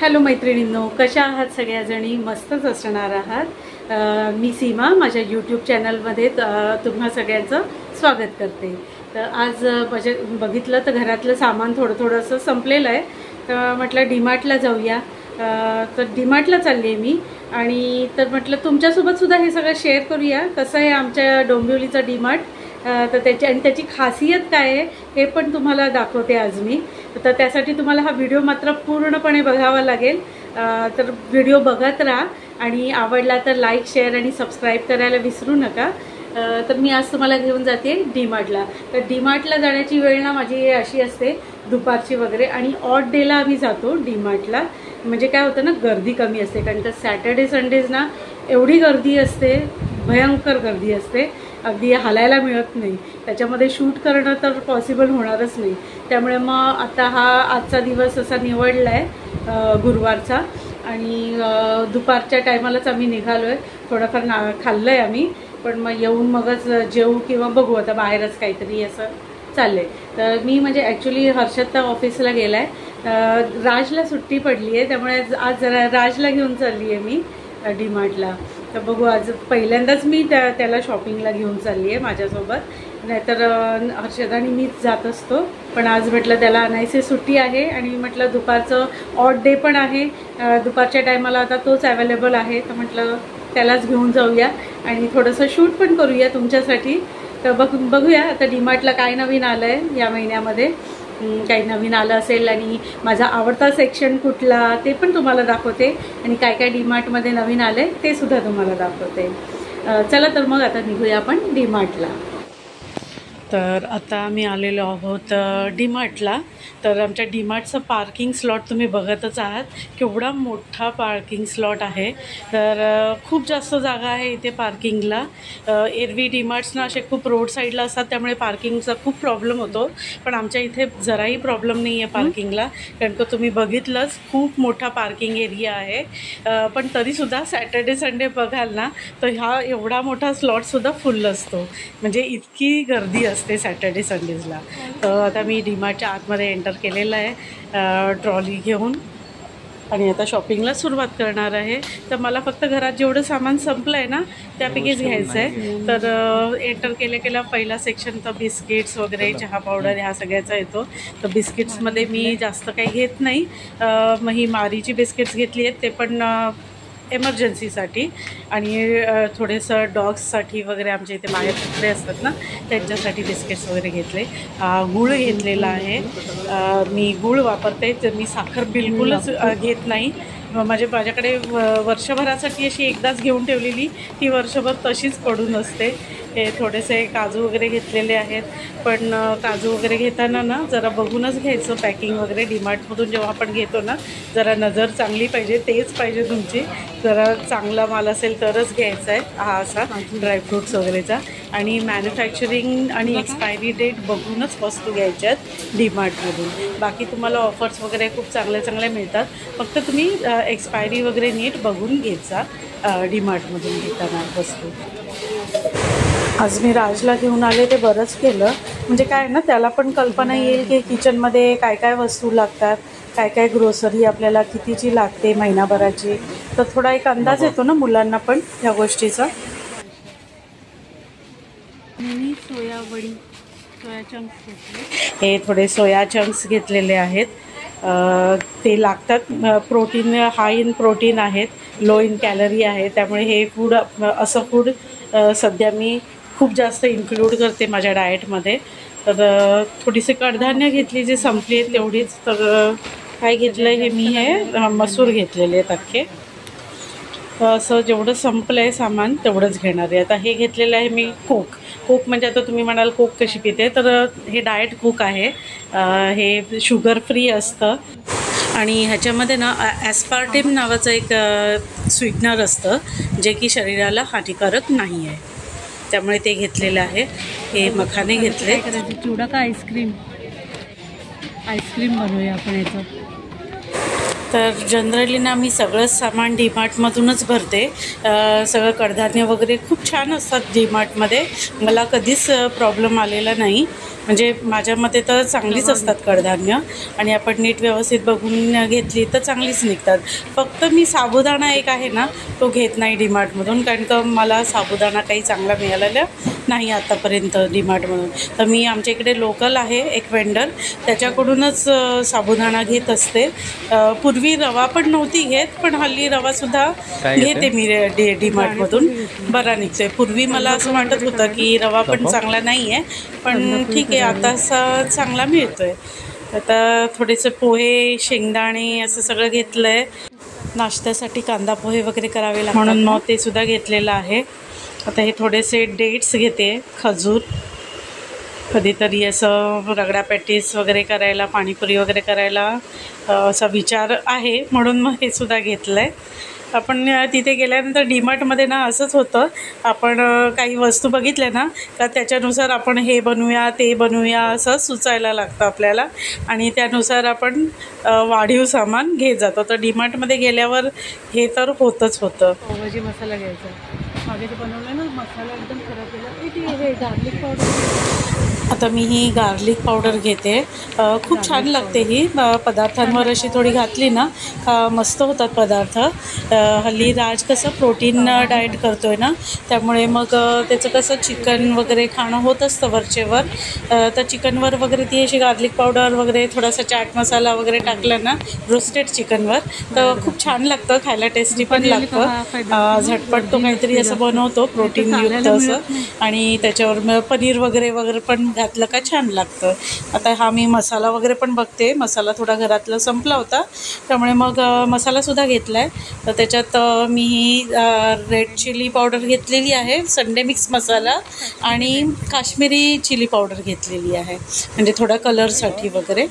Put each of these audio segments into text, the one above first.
Hello मैत्रिणींनो, कशा आहात सगळ्याजणी? मस्तच असणार आहात। मी सीमा माझ्या यूट्यूब चॅनलमध्ये तुम्हा सगळ्यांचं स्वागत करते। तर आज बघितलं तर घरातलं सामान थोडं असं संपलेलं आहे, तर म्हटलं डीमार्टला जाऊया। तर डीमार्टला चालली आहे मी आणि तर म्हटलं तुमच्यासोबत सुद्धा हे सगळं शेअर करूया, कसं आहे आमच्या डोंबिवलीचं डीमार्ट। तर त्याची खासियत काय आहे हे पण तुम्हाला दाखवते आज मी। तर त्यासाठी तुम्हाला हा व्हिडिओ मात्र पूर्णपणे बघावा लागेल। तर व्हिडिओ बघत राहा आणि आवडला तर लाईक शेअर आणि सबस्क्राईब करायला विसरू नका। तर मी आज तुम्हाला घेऊन जाते डीमार्टला। तर डीमार्टला जाण्याची वेळ ना माझी अशी असते दुपारची वगैरे, आणि ऑड डेला आम्ही जातो डीमार्टला। म्हणजे काय होतं ना, गर्दी कमी असते, कारण तर सॅटर्डे संडेज ना एवढी गर्दी असते, भयंकर गर्दी असते, अगदी हालायला मिळत नाही। त्याच्यामध्ये शूट करणं तर पॉसिबल होणारच नाही। त्यामुळे मग आता आजचा दिवस असा निवडला आहे गुरुवारचा, आणि दुपारच्या टायमालाच आम्ही निघालो आहे। थोडंफार खाल्लं आहे आम्ही, पण मग येऊन मगच जेवू किंवा बघू आता बाहेरच काहीतरी असं चाललं आहे। तर मी म्हणजे ॲक्च्युली हर्षद ऑफिसला गेला आहे, राजला सुट्टी पडली आहे, त्यामुळे आज जरा राजला घेऊन चालली आहे मी डीमार्टला। तर बघू, आज पहिल्यांदाच मी त्याला शॉपिंगला घेऊन चालली आहे माझ्यासोबत। नाहीतर हर्षद आणि मीच जात असतो, पण आज म्हटलं त्याला आणायची सुट्टी आहे, आणि म्हटलं दुपारचं ऑड डे पण आहे, दुपारच्या टायमाला आता तोच अवेलेबल आहे, तर म्हटलं त्यालाच घेऊन जाऊया आणि थोडंसं शूट पण करूया तुमच्यासाठी। तर बघूया आता डीमार्टला काय नवीन आलं आहे या महिन्यामध्ये, काही नवीन आलं असेल आणि माझा आवडता सेक्शन कुठला ते पण तुम्हाला दाखवते, आणि काय काय डीमार्टमध्ये नवीन आलं आहे ते सुद्धा तुम्हाला दाखवते। चला तर मग आता निघूया आपण डीमार्टला। तर आता आम्ही आलेलो आहोत डीमार्टला। तर आमच्या डीमार्टचं पार्किंग स्लॉट तुम्ही बघतच आहात, केवढा मोठा पार्किंग स्लॉट आहे। तर खूप जास्त जागा आहे इथे पार्किंगला। एरवी डीमार्ट्स ना असे खूप रोड साईडला असतात, त्यामुळे पार्किंगचा खूप प्रॉब्लेम होतो, पण आमच्या इथे जराही प्रॉब्लेम नाही आहे पार्किंगला, कारण का तुम्ही बघितलंच खूप मोठा पार्किंग एरिया आहे। पण तरीसुद्धा सॅटर्डे संडे बघाल ना तर हा एवढा मोठा स्लॉटसुद्धा फुल असतो, म्हणजे इतकी गर्दी असते सॅटर्डे संडेजला। तर आता मी डीमार्टच्या आतमध्ये एंटर केलेलं आहे ट्रॉली घेऊन, आणि आता शॉपिंगला सुरुवात करणार आहे। तर मला फक्त घरात जेवढं सामान संपलं आहे ना त्यापैकीच घ्यायचं आहे। तर एंटर केल्या पहिला सेक्शन तर बिस्किट्स वगैरे, चहा पावडर ह्या सगळ्याचा येतो। तर बिस्किट्समध्ये मी जास्त काही घेत नाही, मग ही मारीची बिस्किट्स घेतली आहेत, ते पण एमर्जन्सीसाठी, आणि थोडेसं डॉग्ससाठी वगैरे आमच्या इथे बाहेर कुत्रे असतात ना त्यांच्यासाठी बिस्किट्स वगैरे घेतले। गूळ घेतलेला आहे, मी गूळ वापरते, तर मी साखर बिलकुलच घेत नाही। माझ्याकडे वर्षभरासाठी अशी एकदाच घेऊन ठेवलेली, ती वर्षभर तशीच पडून असते। हे थोडेसे काजू वगैरे घेतलेले आहेत, पण काजू वगैरे घेताना ना जरा बघूनच घ्यायचं पॅकिंग वगैरे। डीमार्टमधून जेव्हा आपण घेतो ना जरा नजर चांगली पाहिजे, तेच पाहिजे तुमची, जरा चांगला माल असेल तरच घ्यायचा आहे हा असा ड्रायफ्रूट्स वगैरेचा। आणि मॅन्युफॅक्चरिंग आणि एक्सपायरी डेट बघूनच वस्तू घ्यायच्यात डीमार्टमधून। बाकी तुम्हाला ऑफर्स वगैरे खूप चांगल्या मिळतात, फक्त तुम्ही एक्सपायरी वगैरे नीट बघून घेत जा डीमार्टमधून घेताना वस्तू। आज मी राजला घेऊन आले, ते बरंच केलं, म्हणजे काय ना त्याला पण कल्पना येईल की किचनमध्ये काय काय वस्तू लागतात, काय काय ग्रोसरी आपल्याला कितीची लागते महिनाभराची, तर थोडा एक अंदाज येतो ना मुलांना पण ह्या गोष्टीचा। मिनी सोया चंक्स घेतले, हे थोडे सोया चंक्स घेतलेले आहेत, ते लागतात। प्रोटीन, हाय इन प्रोटीन आहेत, लो इन कॅलरी आहे, त्यामुळे हे फूड असं फूड सध्या मी खूप जास्त इन्क्लूड करते माझ्या डाएटमध्ये। तर थोडीशी कडधान्य घेतली, जी संपली आहेत तेवढीच। तर काय घेतलं हे मी, हे मसूर घेतलेले आहेत अख्खे। तर असं जेवढं संपलं आहे सामान तेवढंच घेणार आहे। आता हे घेतलेलं आहे मी कोक म्हणजे आता तुम्ही म्हणाल कोक कशी पिते, तर हे डाएट कोक आहे, हे शुगर फ्री असतं, आणि ह्याच्यामध्ये ना ॲस्पार्टेम नावाचं एक स्वीटनर असतं, जे की शरीराला हानिकारक नाही आहे, त्यामुळे ते घेतलेलं आहे। हे मखाने घेतले। चिवडा का आईस्क्रीम बनवूया आपण याचं। तर जनरली ना मी सगळंच सामान डीमार्टमधूनच भरते, सगळं कडधान्य वगैरे खूप छान असतात डीमार्टमध्ये, मला कधीच प्रॉब्लेम आलेला नाही। म्हणजे माझ्या मते तर चांगलीच असतात कडधान्य आणि आपण नीट व्यवस्थित बघून घेतली तर चांगलीच निघतात. फक्त मी साबुदाणा एक आहे ना तो घेत नाही डीमार्टमधून, कारण का मला साबुदाणा काही चांगला मिळालेला नाही आतापर्यंत डीमार्टमधून. तर मी आमच्या इकडे लोकल आहे एक वेंडर, त्याच्याकडूनच साबुदाणा घेत असते. पूर्वी रवा पण नव्हती घेत, पण हल्ली रवासुद्धा घेते मी डीमार्टमधून. बरा निघते. पूर्वी मला असं वाटत होतं की रवा पण चांगला नाही आहे, पण ठीक आहे आता चांगला मिळतो आहे. आता थोडेसे पोहे, शेंगदाणे असं सगळं घेतलं आहे. नाश्त्यासाठी कांदा पोहे वगैरे करावे लागतात म्हणून मग ते सुद्धा घेतलेलं आहे. आता हे थोडेसे डेट्स घेते, खजूर. कधीतरी असं रगडा पॅटीस वगैरे करायला, पाणीपुरी वगैरे करायला असा विचार आहे म्हणून मग हे सुद्धा घेतलं आहे. आपण तिथे गेल्यानंतर डीमार्टमध्ये ना असंच होतं, आपण काही वस्तू बघितल्या ना का त्याच्यानुसार आपण हे बनवूया ते बनवूया असं सुचायला लागतं आपल्याला आणि त्यानुसार आपण वाढीव सामान घेत जातो. तर डीमार्टमध्ये गेल्यावर हे तर होतंच होतं. पावभाजी मसाला घ्यायचा. मागे ते बनवलं ना मसाला एकदम खराब केला. हे गार्लिक पावडर. आता मी ही गार्लिक पावडर घेते. खूप छान लागते ही. पदार्थांवर अशी थोडी घातली ना मस्त होतात पदार्थ. हल्ली राज कसं प्रोटीन डाएट करतो आहे ना, त्यामुळे मग त्याचं कसं चिकन वगैरे खाणं होत असतं वरचेवर. तर चिकनवर वगैरे ती अशी गार्लिक पावडर वगैरे थोडासा चाट मसाला वगैरे टाकला ना रोस्टेड चिकनवर तर खूप छान लागतं खायला, टेस्टी पण लागतं. झटपट तो काहीतरी असं बनवतो प्रोटीनयुक्त असं, आणि त्याच्यावर मग पनीर वगैरे वगैरे पण घातलं का छान लागतं. आता हा मी मसाला वगैरे पण बघते. मसाला थोडा घरातला संपला होता त्यामुळे मग मसालासुद्धा घेतला आहे. तर त्याच्यात मी ही रेड चिली पावडर घेतलेली आहे, संडे मिक्स मसाला, आणि काश्मीरी चिली पावडर घेतलेली आहे म्हणजे थोडा कलरसाठी वगैरे.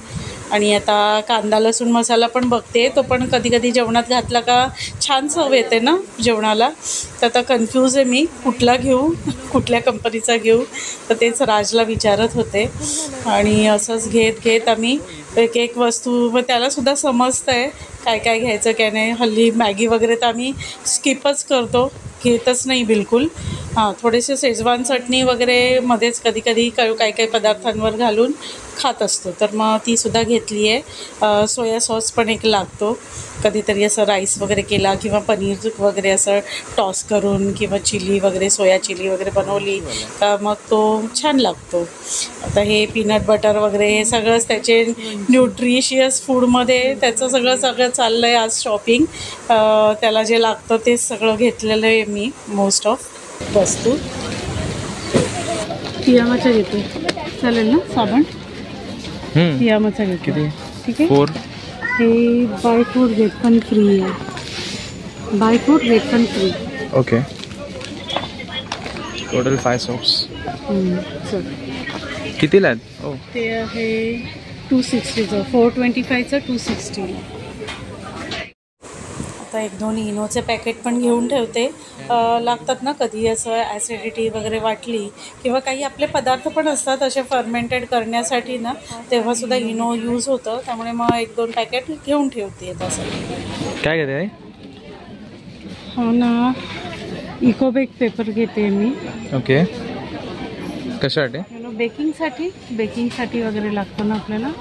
आणि आता कांदा लसूण मसाला पण बघते, तो पण कधी कधी जेवणात घातला का छान चव येते ना जेवणाला. तर आता कन्फ्यूज आहे मी कुठला घेऊ, कुठल्या कंपनीचा घेऊ. तर तेच राजला विचारत होते आणि असंच घेत आम्ही एक एक वस्तू, मग त्यालासुद्धा समजतं आहे काय काय घ्यायचं काय नाही. हल्ली मॅगी वगैरे तर आम्ही स्किपच करतो, घेतच नाही बिलकुल. हां, थोडेसे शेजवान चटणी वगैरे मध्येच कधी कधी काही पदार्थांवर घालून खात असतो, तर मग तीसुद्धा घेतली आहे. सोया सॉस पण एक लागतो कधीतरी असं राईस वगैरे केला किंवा पनीर वगैरे असं टॉस करून किंवा चिली वगैरे सोया चिली वगैरे बनवली का मग तो छान लागतो. आता हे पीनट बटर वगैरे हे सगळंच त्याचे न्यूट्रिशियस फूडमध्ये त्याचं सगळं चाललं आहे आज शॉपिंग. त्याला जे लागतं ते सगळं घेतलेलं आहे मी मोस्ट ऑफ वस्तू. पियामाचा घेतो चालेल ना साबण? पियामाचा घेतो ठीक आहे. हे बाय फूड रेट पण फ्री आहे. बाय फूड रेट पण फ्री. ओके. Total 5 soaps. चल कितीला आहेत? ते आहे 260चं, 425चं 260. आता 1-2 इनोचे पॅकेट पण घेऊन ठेवते. लागतात ना कधी असं ॲसिडिटी वगैरे वाटली किंवा काही आपले पदार्थ पण असतात असे फर्मेंटेड करण्यासाठी ना, तेव्हासुद्धा इनो यूज होतं. त्यामुळे मग 1-2 पॅकेट घेऊन ठेवते त्यासाठी. काय घेते? हो ना, इकोबेक पेपर घेते मी. ओके. कशासाठी? बेकिंगसाठी वगैरे लागतं ना आपल्याला,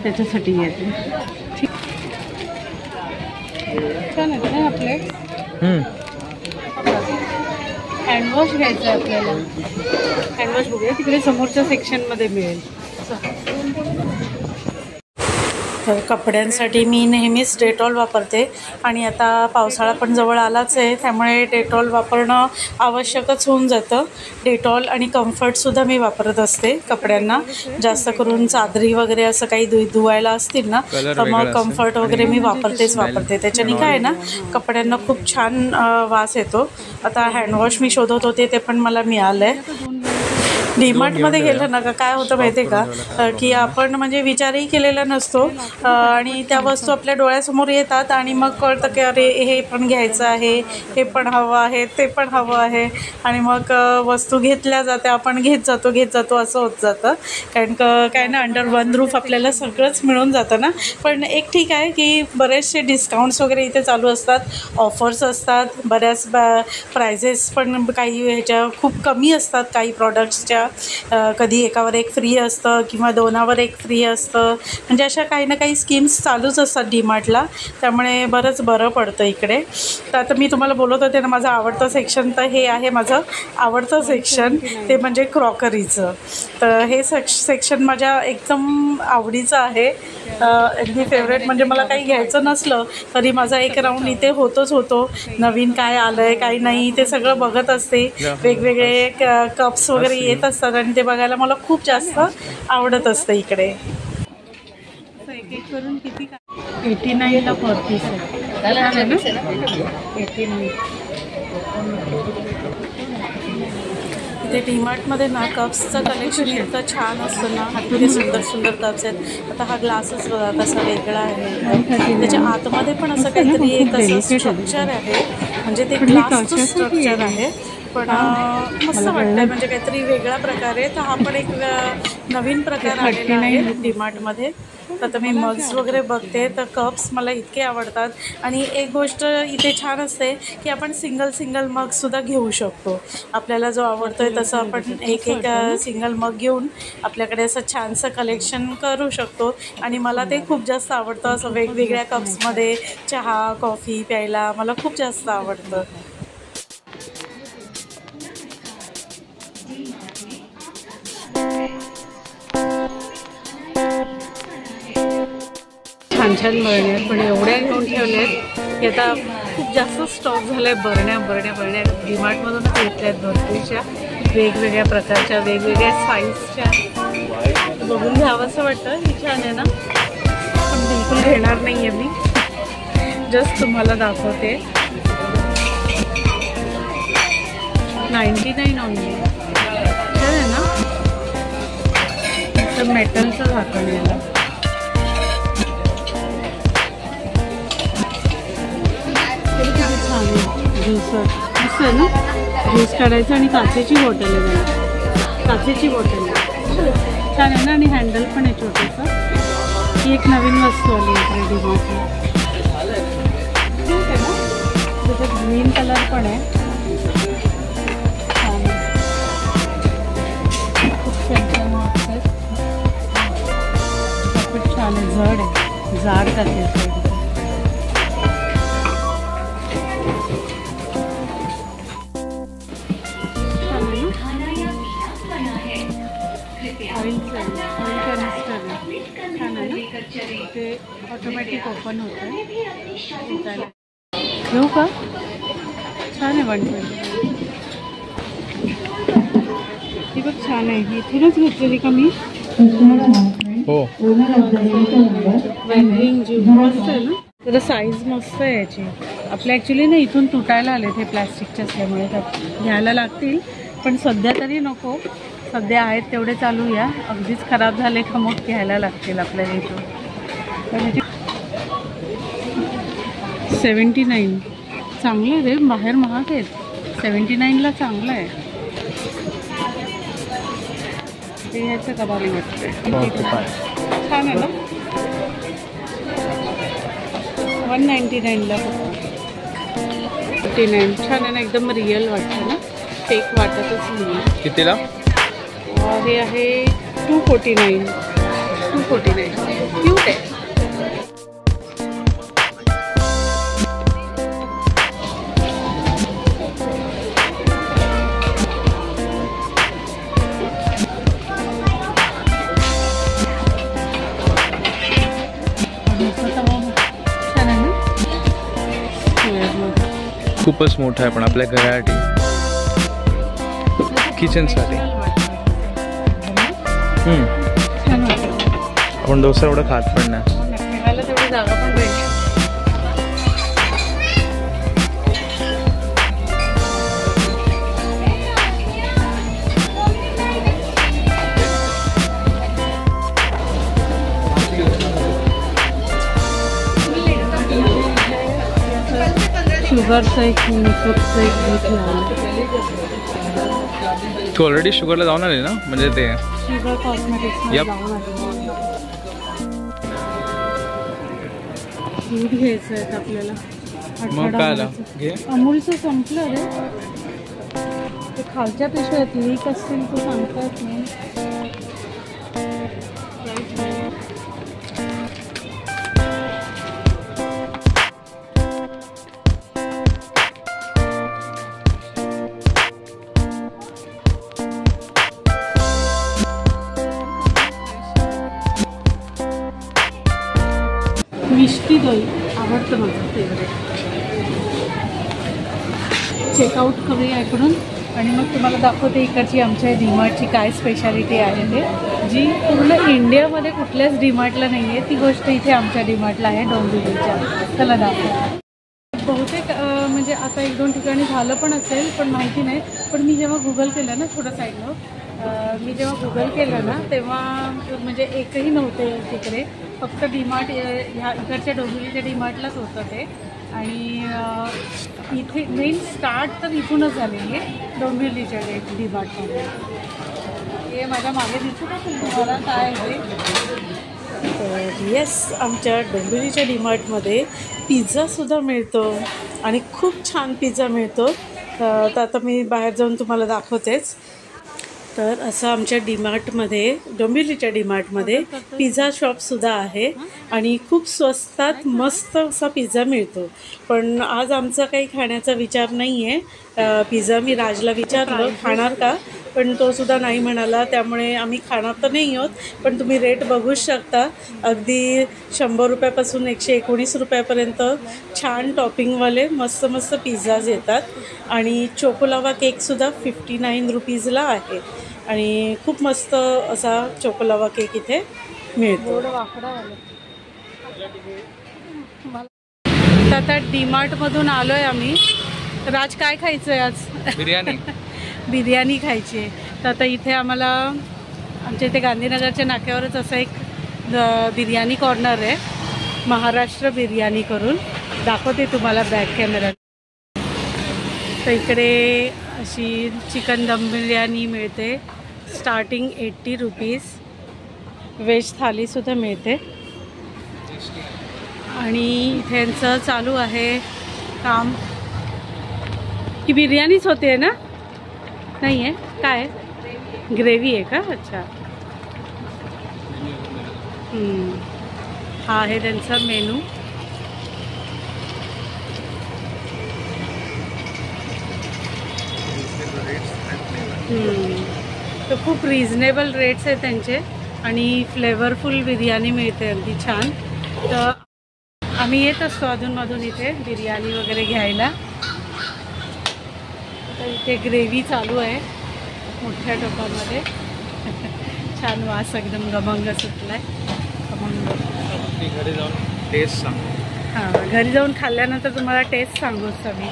त्याच्यासाठी घेते. ठीक, छान आहेत ना आपले. हँडवॉश घ्यायचं आहे आपल्याला. हँडवॉश बघूया तिकडे समोरच्या सेक्शनमध्ये मिळेल. तर कपड्यांसाठी मी नेहमीच डेटॉल वापरते आणि आता पावसाळा पण जवळ आलाच आहे, त्यामुळे डेटॉल वापरणं आवश्यकच होऊन जातं. डेटॉल आणि कम्फर्टसुद्धा मी वापरत असते कपड्यांना. जास्त करून चादरी वगैरे असं काही धुवायला असतील ना तर मग कम्फर्ट वगैरे मी वापरते. त्याच्याने काय आहे ना कपड्यांना खूप छान वास येतो. आता हँडवॉश मी शोधत होते, ते पण मला मिळालं आहे. डीमार्टमध्ये गेलं ना का काय होतं माहिती आहे का, की आपण म्हणजे विचारही केलेला नसतो आणि त्या वस्तू आपल्या डोळ्यासमोर येतात आणि मग कळतं की अरे हे पण घ्यायचं आहे, हे पण हवं आहे, ते पण हवं आहे, आणि मग वस्तू घेतल्या जाते, आपण घेत जातो असं होत जातं. कारण काय ना अंडर वन रूफ आपल्याला सगळंच मिळून जातं ना. पण एक ठीक आहे की बरेचसे डिस्काउंट्स वगैरे इथे चालू असतात, ऑफर्स असतात, बऱ्याच प्रायझेस पण काही ह्याच्या खूप कमी असतात काही प्रॉडक्ट्सच्या. बघा, कधी एकावर एक फ्री असतं किंवा 2वर 1 फ्री असतं, म्हणजे अशा काही ना काही स्कीम्स चालूच असतात डीमार्टला, त्यामुळे बरंच बरं पडतं इकडे. तर आता मी तुम्हाला बोलत होते ना, माझं आवडतं सेक्शन तर हे आहे माझं आवडतं सेक्शन, ते म्हणजे क्रॉकरीचं. तर हे सेक्शन माझ्या एकदम आवडीचं आहे, अगदी फेवरेट. म्हणजे मला काही घ्यायचं नसलं तरी माझा एक राऊंड इथे होतो. नवीन काय आलं आहे काही नाही ते सगळं बघत असते. वेगवेगळे कप्स वगैरे येत असतात आणि ते बघायला मला खूप जास्त आवडत असतं इकडे. एक एक करून किती 89ला पर पीस आहे ना, 89. इथे डीमार्टमध्ये ना कप्सचं कलेक्शन इतकं छान असतं ना, किती सुंदर सुंदर कप्स आहेत. आता हा ग्लासच बघा कसा वेगळा आहे, त्याच्या आतमध्ये पण असं काहीतरी एक असं स्ट्रक्चर आहे, म्हणजे ते ग्लासचं स्ट्रक्चर आहे, पण मस्त वाटतं, म्हणजे काहीतरी वेगळ्या प्रकारे. तर हा पण एक नवीन प्रकार आलेला आहे डीमार्टमध्ये. आता मी मग्स वगैरे बघते तर कप्स मला इतके आवडतात. आणि एक गोष्ट इथे छान असते की आपण सिंगल मगसुद्धा घेऊ शकतो, आपल्याला जो आवडतो आहे तसं आपण एक सिंगल मग घेऊन आपल्याकडे असं छानसं कलेक्शन करू शकतो. आणि मला ते खूप जास्त आवडतं, असं वेगवेगळ्या कप्समध्ये चहा कॉफी प्यायला मला खूप जास्त आवडतं. छान बरण्या आहेत, पण एवढ्या घेऊन ठेवल्या आहेत की आता खूप जास्त स्टॉक झाला आहे. बरण्या डीमार्टमधूनच घेतल्या आहेत भरपूरशा, वेगवेगळ्या प्रकारच्या, वेगवेगळ्या साईजच्या. बघून घ्यावंसं वाटतं, ही छान आहे ना, पण बिलकुल घेणार नाही आहे मी, जस्ट तुम्हाला दाखवते. 99 ओनली. छान आहे ना, तर मेटलचं झाकण याला. ज्यूसर मस्त आहे ना, ज्यूस काढायचं. आणि काचेची बॉटल आहे मला, काचेची बॉटल आहे, छान आहे ना. आणि हँडल पण आहे छोटंसं. ही एक नवीन वस्तू आली इकडे डीमार्टला, ठीक आहे ना. त्याच्यात ग्रीन कलर पण आहे, छान आहे, खूप छान वाटतं. खूप छान आहे, जड आहे, जाड करते. ऑइल कॅनिस्टर आहे, छान आहे ना, ते ऑटोमॅटिक ओपन होतं. घेऊ का, छान आहे. 120 ही बघ, छान आहे. ही इथूनच घेतलेली का मी, हो. मस्त आहे ना, तर साईज मस्त आहे याची. आपल्या ॲक्च्युली ना इथून तुटायला आले ते प्लॅस्टिकचे असल्यामुळे, तर घ्यायला लागतील, पण सध्या तरी नको. सध्या आहेत तेवढे चालूया, अगदीच खराब झाले का मग घ्यायला लागतील आपल्याला इथून. 79 चांगलं आहे रे, बाहेर महाग आहेत, 79ला चांगलं आहे. ते ह्याचं का भारी वाटतं, छान आहे ना. 199ला फक्त. 59 छान आहे ना, एकदम रिअल वाटतं ना, फेक वाटतच नाही. कितीला? हे आहे 249. क्यूट आहे. छान आहे ना, खूपच मोठा आहे पण आपल्या घरासाठी, किचनसाठी. छान वाटतं. आपण डोसा एवढं खात पण नाही, ठेवायला तेवढी जागा पण पाहिजे. शुगरचं एक मेकअपचं एक तू ऑलरेडी शुगरला जाऊन आली ना, म्हणजे ते शुगर कॉस्मेटिक्स जाऊन आले. दूध घ्यायचं आहे आपल्याला. मग काय घे. अमूलचं संपलं रे, ते खालच्या पिशव्यात लीक असतील तू सांगतात नाही. मिष्टी दही आवडतं माझं फेवरेट. चेकआउट करूया इकडून आणि मग तुम्हाला दाखवते इकडची आमच्या डीमार्टची काय स्पेशालिटी आहे ते, जी पूर्ण इंडियामध्ये कुठल्याच डीमार्टला नाही आहे. ती गोष्ट इथे आमच्या डीमार्टला आहे डोंबिवलीच्या. त्याला दाखव. बहुतेक म्हणजे आता 1-2 ठिकाणी झालं पण असेल पण माहिती नाही. पण मी जेव्हा गुगल केलं ना, थोडं साईडनं मी जेव्हा गुगल केलं ना तेव्हा म्हणजे एकही नव्हते तिकडे. फक्त डीमार्ट ह्या इकडच्या डोंबिवलीच्या डीमार्टलाच होतं ते. आणि इथे मेन स्टार्ट तर इथूनच झालेली आहे डोंबिवलीच्या डीमार्टमध्ये. हे माझ्या मागे दिसत असेल तुम्हाला काय आहे. तर येस, आमच्या डोंबिवलीच्या डीमार्टमध्ये पिझ्झासुद्धा मिळतो आणि खूप छान पिझ्झा मिळतो. तर आता मी बाहेर जाऊन तुम्हाला दाखवतेच. तर असं आमच्या डीमार्टमध्ये, डोंबिवलीच्या डीमार्टमध्ये पिझ्झा शॉपसुद्धा आहे आणि खूप स्वस्तात मस्त असा पिझ्झा मिळतो. पण आज आमचा काही खाण्याचा विचार नाही आहे. पिझ्झा मी राजला विचारलं खाणार का, पण तो सुद्धा नाही म्हणाला. त्यामुळे आम्ही खाणार तर नाही आहोत. पण तुम्ही रेट बघूच शकता. अगदी 100 रुपयापासून 119 रुपयापर्यंत छान टॉपिंगवाले मस्त मस्त पिझ्झाज येतात. आणि चोकोलावा केकसुद्धा 59 रुपीजला आहे. आणि खूप मस्त असा चोकोलावा केक इथे मिळतो. आता डीमार्टमधून आलो आहे आम्ही. राज, काय खायचं आहे आज? बिर्याणी. बिर्याणी खायची आहे. तर आता इथे आम्हाला आमच्या इथे गांधीनगरच्या नाक्यावरच असं एक बिर्याणी कॉर्नर आहे, महाराष्ट्र बिर्याणी करून. दाखवते तुम्हाला बॅक कॅमेरा. तर इकडे अशी चिकन दम बिर्याणी मिळते, स्टार्टिंग 80 रुपीज. व्हेज थालीसुद्धा मिळते. आणि इथे यांचं चालू आहे काम. ही बिर्याणीच होते ना? नाही आहे काय, ग्रेव्ही आहे का? अच्छा. हा आहे त्यांचा मेनू. तर खूप रिझनेबल रेट्स आहेत त्यांचे आणि फ्लेवरफुल बिर्याणी मिळते अगदी छान. तर आम्ही येत असतो अधूनमधून इथे बिर्याणी वगैरे घ्यायला. तर इथे ग्रेव्ही चालू आहे मोठ्या टोपामध्ये. छान वास एकदम खमंग सुटलाय. खमंग. घरी जाऊन टेस्ट सांग. हां, घरी जाऊन खाल्ल्यानंतर तुम्हाला टेस्ट सांगूच आम्ही.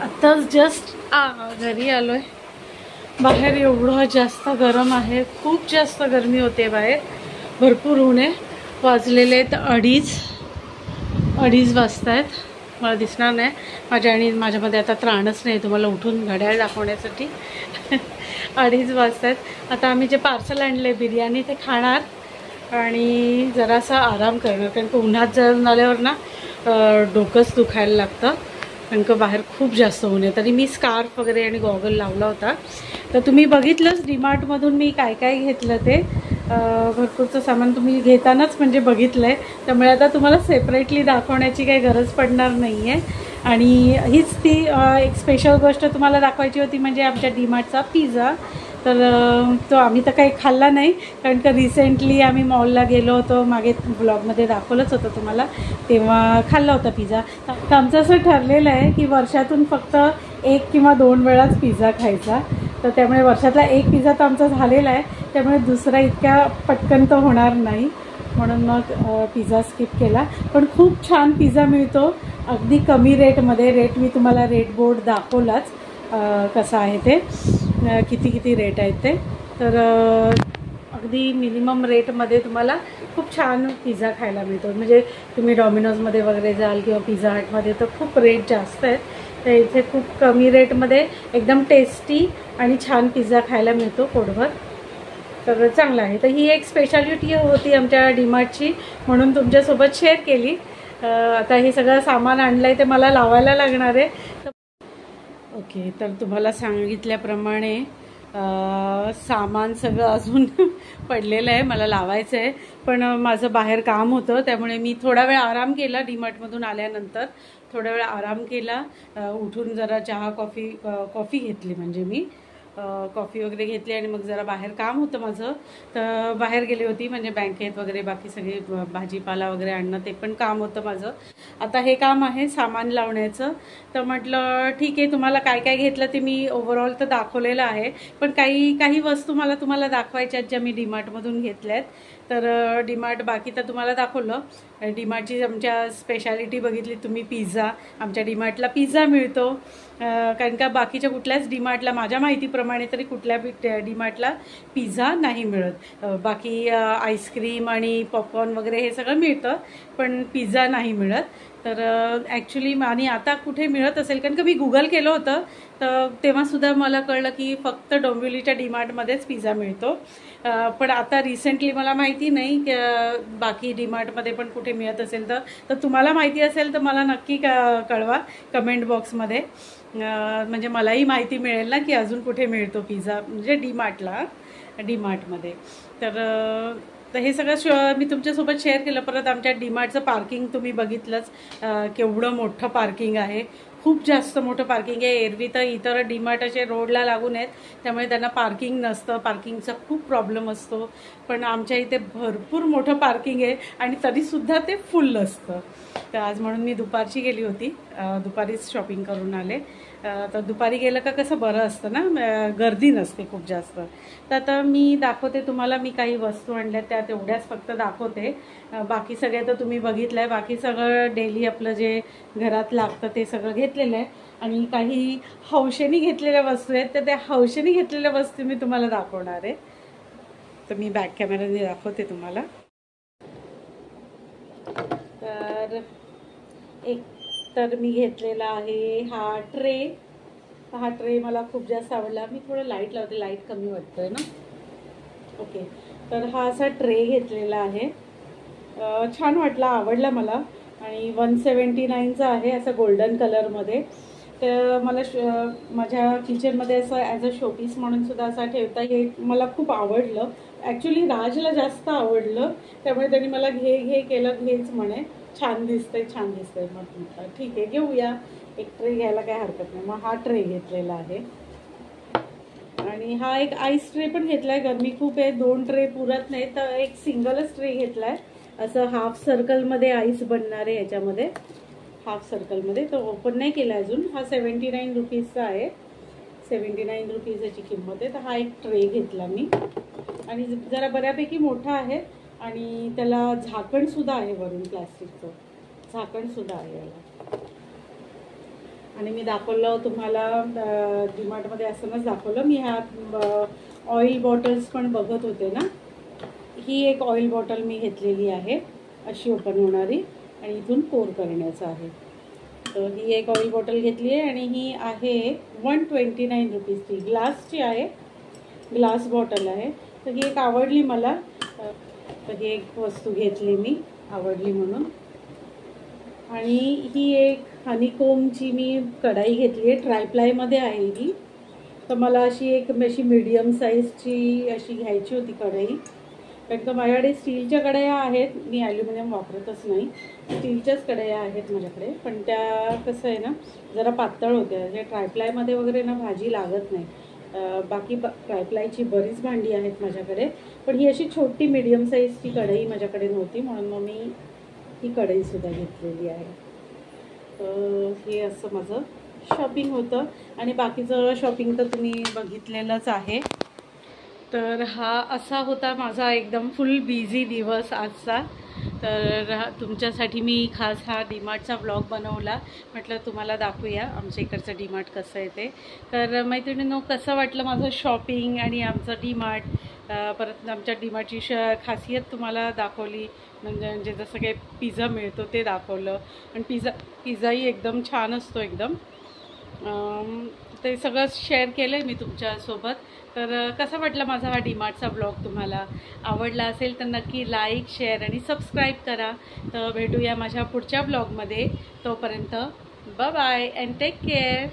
आत्ताच जस्ट घरी आलो आहे. बाहेर एवढं जास्त गरम आहे, खूप जास्त गरमी होते बाहेर. भरपूर ऊन आहे. वाजलेले आहेत 2:30 वाजता आहेत. मला दिसणार नाही माझ्यामध्ये आता त्राणच नाही तुम्हाला उठून घड्याळ दाखवण्यासाठी. 2:30 वाजता आहेत. आता आम्ही जे पार्सल आणले बिर्याणी ते खाणार आणि जरासा आराम करणार. कारण की उन्हात जाऊन आल्यावर ना डोकंच दुखायला लागतं. कारण का बाहेर खूप जास्त ऊन आहे. तरी मी स्कार्फ वगैरे आणि गॉगल लावला होता. तर तुम्ही बघितलंच डीमार्टमधून मी काय काय घेतलं ते. भरपूरचं सामान तुम्ही घेतानाच म्हणजे बघितलं आहे. त्यामुळे आता तुम्हाला सेपरेटली दाखवण्याची काही गरज पडणार नाही आहे. आणि हीच ती एक स्पेशल गोष्ट तुम्हाला दाखवायची होती, म्हणजे आमच्या डीमार्टचा पिझ्झा. तर तो आम्ही तर काही खाल्ला नाही, कारण का रिसेंटली आम्ही मॉलला गेलो होतो. मागे ब्लॉगमध्ये दाखवलंच होतं तुम्हाला, तेव्हा खाल्ला होता पिझ्झा. तर आमचं असं ठरलेलं आहे की वर्षातून फक्त 1 किंवा 2 वेळाच पिझ्झा खायचा. तर त्यामुळे वर्षातला 1 पिझ्झा तर आमचा झालेला आहे. त्यामुळे दुसरा इतक्या पटकन तर होणार नाही, म्हणून मग पिझ्झा स्किप केला. पण खूप छान पिझ्झा मिळतो अगदी कमी रेटमध्ये. रेट मी तुम्हाला रेट बोर्ड दाखवलाच कसा आहे ते, किती रेट आहेत ते. तर अगदी मिनिमम रेटमध्ये तुम्हाला खूप छान पिझ्झा खायला मिळतो. म्हणजे तुम्ही डॉमिनोजमध्ये वगैरे जाल किंवा पिझ्झा हटमध्ये तर खूप रेट जास्त आहेत. तर इथे खूप कमी रेटमध्ये एकदम टेस्टी आणि छान पिझ्झा खायला मिळतो पोटभर. तर चांगलं आहे. तर ही एक स्पेशालिटी होती आमच्या डीमार्टची, म्हणून तुमच्यासोबत शेअर केली. आता हे सगळं सामान आणलं आहे ते मला लावायला लागणार आहे. ओके, तर तुम्हाला सांगितल्याप्रमाणे सामान सगळं अजून पडलेलं आहे, मला लावायचं आहे. पण माझं बाहेर काम होतं त्यामुळे मी थोडा वेळ आराम केला. डीमार्टमधून आल्यानंतर थोडा वेळ आराम केला. उठून जरा चहा कॉफी घेतली, म्हणजे मी कॉफी वगैरे घेतली आणि मग जरा बाहेर काम होतं माझं, तर बाहेर गेली होती. म्हणजे बँकेत वगैरे बाकी सगळे भाजीपाला वगैरे आणणं ते पण काम होतं माझं. आता हे काम आहे सामान लावण्याचं. तर म्हटलं ठीक आहे, तुम्हाला काय काय घेतलं ते मी ओव्हरऑल तर दाखवलेलं आहे, पण काही वस्तू मला तुम्हाला दाखवायच्या आहेत ज्या मी डीमार्टमधून घेतल्या आहेत. तर डीमार्ट बाकी तर तुम्हाला दाखवलं. डीमार्टची आमच्या स्पेशालिटी बघितली तुम्ही, पिझ्झा. आमच्या डीमार्टला पिझ्झा मिळतो, कारण का बाकीच्या कुठल्याच डीमार्टला माझ्या माहितीप्रमाणे तरी कुठल्या डीमार्टला पिझ्झा नाही मिळत. बाकी आईस्क्रीम आणि पॉपकॉर्न वगैरे हे सगळं मिळतं, पण पिझ्झा नाही मिळत. तर ॲक्च्युली आणि आता कुठे मिळत असेल, कारण का मी गुगल केलं होतं तर तेव्हासुद्धा मला कळलं की फक्त डोंबिवलीच्या डीमार्टमध्येच पिझ्झा मिळतो. पण आता रिसेंटली मला माहिती नाही की बाकी डीमार्टमध्ये पण कुठे मिळत असेल तर तुम्हाला माहिती असेल तर मला नक्की कळवा कमेंट बॉक्समध्ये. म्हणजे मलाही माहिती मिळेल ना की अजून कुठे मिळतो पिझ्झा, म्हणजे डीमार्टमध्ये. तर हे सगळं मी तुमच्यासोबत शेअर केलं. परत आमच्या डीमार्टचं पार्किंग तुम्ही बघितलंच, केवढं मोठं पार्किंग आहे, खूप जास्त मोठं पार्किंग आहे. एरवी तर इतर डीमार्ट असे रोडला लागून आहेत त्यामुळे त्यांना पार्किंग नसतं, पार्किंगचा खूप प्रॉब्लेम असतो. पण आमच्या इथे भरपूर मोठं पार्किंग आहे आणि तरीसुद्धा ते फुल असतं. तर आज म्हणून मी दुपारची गेली होती, दुपारीच शॉपिंग करून आले. तर दुपारी गेलं का कसं बरं असतं ना, गर्दी नसते खूप जास्त. तर आता मी दाखवते तुम्हाला, मी काही वस्तू आणल्या त्या तेवढ्याच फक्त दाखवते. बाकी सगळे तर तुम्ही बघितलं आहे. बाकी सगळं डेली आपलं जे घरात लागतं ते सगळं घेतलेलं आहे. आणि काही हौशेनी घेतलेल्या वस्तू आहेत, तर त्या हौशेनी घेतलेल्या वस्तू मी तुम्हाला दाखवणार आहे. तर मी बॅक कॅमेराने दाखवते तुम्हाला. तर मी घेतलेला आहे हा ट्रे मला खूप जास्त आवडला. मी थोडं लाईट लावते, लाईट कमी वाटतोय ना. ओके, तर हा असा ट्रे घेतलेला आहे, छान वाटला, आवडला मला. आणि 179चा आहे, असं गोल्डन कलरमध्ये. तर मला माझ्या किचनमध्ये असं ॲज अ शोपीस म्हणून सुद्धा असा ठेवता येईल. मला खूप आवडलं, ॲक्च्युली राजला जास्त आवडलं, त्यामुळे त्यांनी मला घे केलं, घेच म्हणे, छान दिसतंय. म्हटलं ठीक आहे घेऊया, एक ट्रे घ्यायला काय हरकत नाही. मग हा ट्रे घेतलेला आहे. आणि हा एक आईस ट्रे पण घेतला आहे, गरमी खूप आहे, 2 ट्रे पुरत नाही तर एक सिंगलच ट्रे घेतला आहे. असं हाफ सर्कलमध्ये आईस बनणार आहे याच्यामध्ये, हाफ सर्कलमध्ये. तो ओपन नाही केला अजून. हा 79 रुपीजचा आहे, 79 रुपीज याची किंमत आहे. तर हा एक ट्रे घेतला मी, आणि जरा बऱ्यापैकी मोठा आहे. आणि त्याला झाकणसुद्धा आहे, वरून प्लॅस्टिकचं झाकणसुद्धा आहे याला. आणि मी दाखवलं तुम्हाला डीमार्टमध्ये असतानाच दाखवलं मी. ह्या ऑइल बॉटल्स पण बघत होते ना, ही एक ऑइल बॉटल मी घेतलेली आहे, अशी ओपन होणारी, आणि इथून पोर करण्याचं आहे. तर ही एक ऑइल बॉटल घेतली आहे आणि ही आहे 129 रुपीजची, ग्लासची आहे, ग्लास बॉटल आहे. तर ही एक आवडली मला, तर ही एक वस्तू घेतली मी, आवडली म्हणून. आणि ही एक हनीकोमची मी कढाई घेतली आहे, ट्रायप्लायमध्ये आहे ही. तर मला अशी मीडियम साईजची अशी घ्यायची होती कढई, कारण का माझ्याकडे स्टीलच्या कढया आहेत, मी ॲल्युमिनियम वापरतच नाही, स्टीलच्याच कढया आहेत माझ्याकडे. पण त्या कसं आहे ना, जरा पातळ होत्या. म्हणजे ट्रायप्लायमध्ये वगैरे ना भाजी लागत नाही. बाकी ट्रायप्लायची बरीच भांडी आहेत माझ्याकडे, पण ही अशी छोटी मीडियम साईजची कढई माझ्याकडे नव्हती, म्हणून मग मी ही कढईसुद्धा घेतलेली आहे. तर हे असं माझं शॉपिंग होतं. आणि बाकीचं शॉपिंग तर तुम्ही बघितलेलंच आहे. तर हा असा होता माझा एकदम फुल बिझी दिवस आजचा. तर तुमच्यासाठी मी खास हा डीमार्टचा व्लॉग बनवला, म्हटलं तुम्हाला दाखवूया आमच्या इकडचं डीमार्ट कसं आहे ते. तर मैत्रिणींनो, कसं वाटलं माझं शॉपिंग आणि आमचं डीमार्ट. परत आमच्या डीमार्टची खासियत तुम्हाला दाखवली, म्हणजे जसं काही पिझ्झा मिळतो ते दाखवलं. आणि पिझ्झाही एकदम छान असतो एकदम. ते सगळं शेअर केलं आहे मी तुमच्यासोबत. तर कसा वाटला माझा हा डीमार्टचा ब्लॉग? तुम्हाला आवडला असेल तर नक्की लाईक, शेअर आणि सबस्क्राईब करा. तर भेटूया माझ्या पुढच्या ब्लॉगमध्ये. तोपर्यंत bye bye and take care.